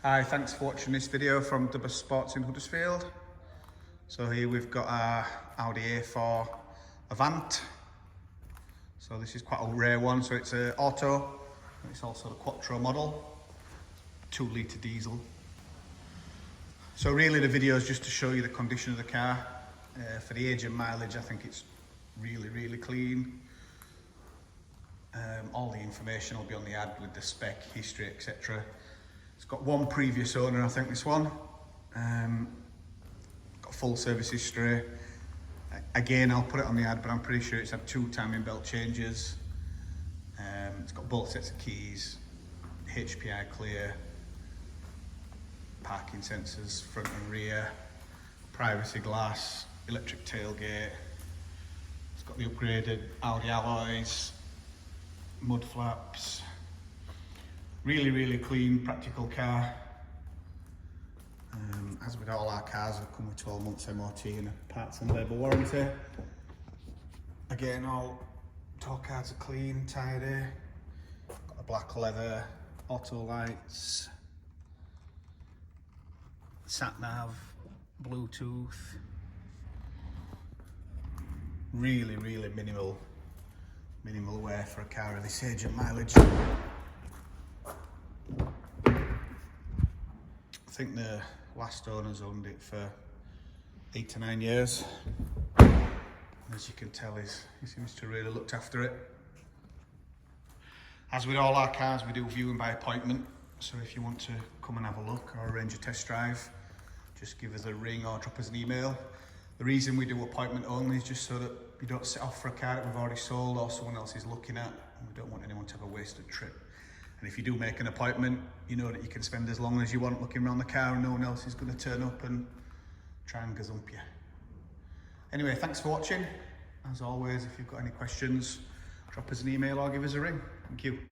Hi, thanks for watching this video from Dubber Sports in Huddersfield. So here we've got our Audi A4 Avant. So this is quite a rare one, so it's an auto. It's also the Quattro model, 2 litre diesel. So really the video is just to show you the condition of the car. For the age and mileage, I think it's really clean. All the information will be on the ad with the spec, history, etc. It's got one previous owner, I think this one. Got full service history. Again, I'll put it on the ad, but I'm pretty sure it's had 2 timing belt changes. It's got both sets of keys, HPI clear, parking sensors front and rear, privacy glass, electric tailgate. It's got the upgraded Audi alloys, mud flaps. Really clean, practical car. As with all our cars, they come with 12 months MOT and a parts and labour warranty. Again, all tow cards are clean, tidy. Got the black leather, auto lights, sat nav, Bluetooth. Really minimal wear for a car of this age and mileage. I think the last owners owned it for 8 to 9 years. As you can tell, he seems to really looked after it. As with all our cars, we do viewing by appointment. So if you want to come and have a look or arrange a test drive, just give us a ring or drop us an email. The reason we do appointment only is just so that you don't sit off for a car that we've already sold or someone else is looking at. And we don't want anyone to have a wasted trip. And if you do make an appointment, you know that you can spend as long as you want looking around the car and no one else is going to turn up and try and gazump you. Anyway, thanks for watching. As always, if you've got any questions, drop us an email or give us a ring. Thank you.